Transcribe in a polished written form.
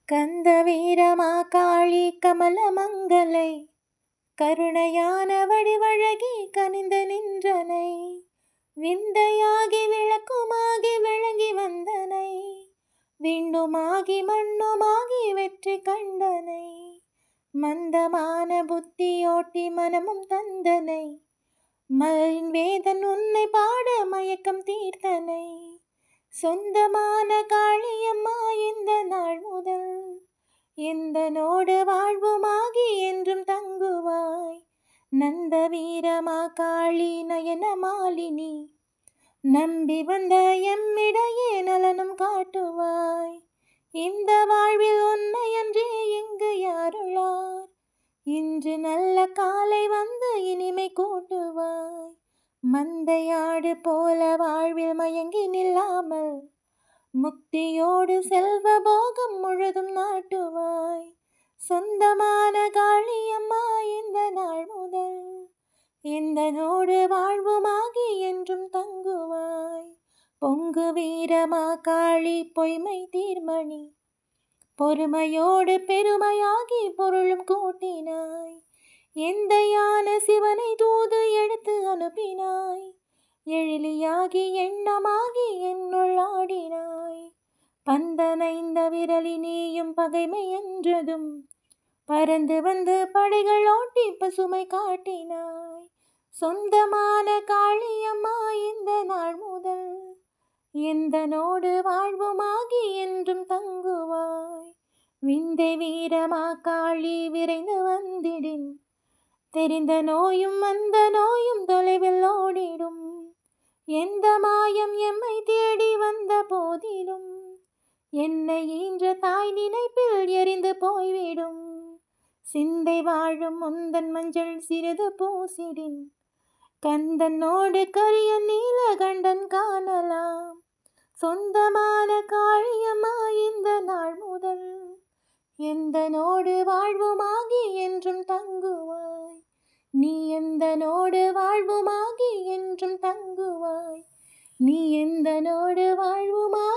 கந்த வீரமா காளி கமலமங்கலை கருணையான வடிவழகி கனிந்து நின்றனை விந்தையாகி விளக்குமாகி விளங்கி வந்தனை விண்ணுமாகி மண்ணுமாகி வெற்றி கண்டனை மந்தமான புத்தியோட்டி மனமும் தந்தனை மலரின் வேதன் உன்னை பாட மயக்கம் தீர்த்தனை சொந்தமான காளியம்மா இந்த நாள் முதல் எந்தனோடு வாழ்வுமாகி என்றும் தங்குவாய் நந்த வீரமா காளி நயன மாலினி நம்பி வந்த எம்மிடையே நலனும் காட்டுவாய் இந்த வாழ்வில் உன்னையன்றே எங்கு யாருளார் இன்று நல்ல காலை வந்து இனிமை கூட்டுவாய் மந்தையாடு போல வாழ்வில் மயங்கி நில்லாமல் முக்தியோடு செல்வ போகம் முழுதும் நாட்டுவாய் சொந்தமான காளியம்மா இந்த நாள் முதல் எந்தனோடு வாழ்வுமாகி என்றும் தங்குவாய் பொங்கு வீரமா காளி பொய்மை தீர்மணி பொறுமையோடு பெருமையாகி பொருளும் கூட்டினாய் எந்தையான சிவனை தூது எடுத்து அனுப்பினாய் எழிலியாகி எண்ணமாகி என்னுள் ஆடினாய் பந்தனைந்த விரலினேயும் பகைமை என்றதும் பறந்து வந்து படைகள் ஓட்டி பசுமை காட்டினாய் சொந்தமான காளியம்மா இந்த நாள் முதல் எந்தனோடு வாழ்வுமாகி என்றும் தங்குவாய் விந்தை வீரமா காளி விரைந்து வந்திடின் தெரிந்த நோயும் அந்த நோயும் தொலைவில் ஓடிடும் எந்த மாயம் எம்மை தேடி வந்த போதிலும் என்னை ஈன்ற தாய் நினைப்பில் எரிந்து போய்விடும் சிந்தை வாழும் முந்தன் மஞ்சள் சிறிது பூசிடின் கந்தனோடு கரிய நீலகண்டன் காணலாம் சொந்தமான காளியம்மா இந்த நாள் முதல் எந்தனோடு வாழ்வுமாகி என்றும் தங்குவாய் நீ எந்தனோடு வாழ்வுமாகி என்றும் தங்குவாய் நீ எந்தனோடு வாழ்வுமாகி